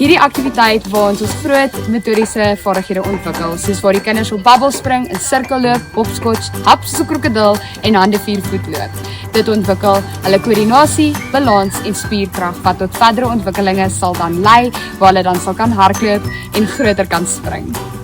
Hierdie aktiwiteit waar ons groot motoriese vaardighede ontwikkel, soos waar die kinders op babbel spring, in sirkelloop, hopscotch, hap soos 'n krokodil en hande 4 voet loop. Dit ontwikkel hulle koördinasie, balans en spierkrag wat tot verdere ontwikkelinge sal dan lei waar hulle dan sal kan hardloop en groter kan spring.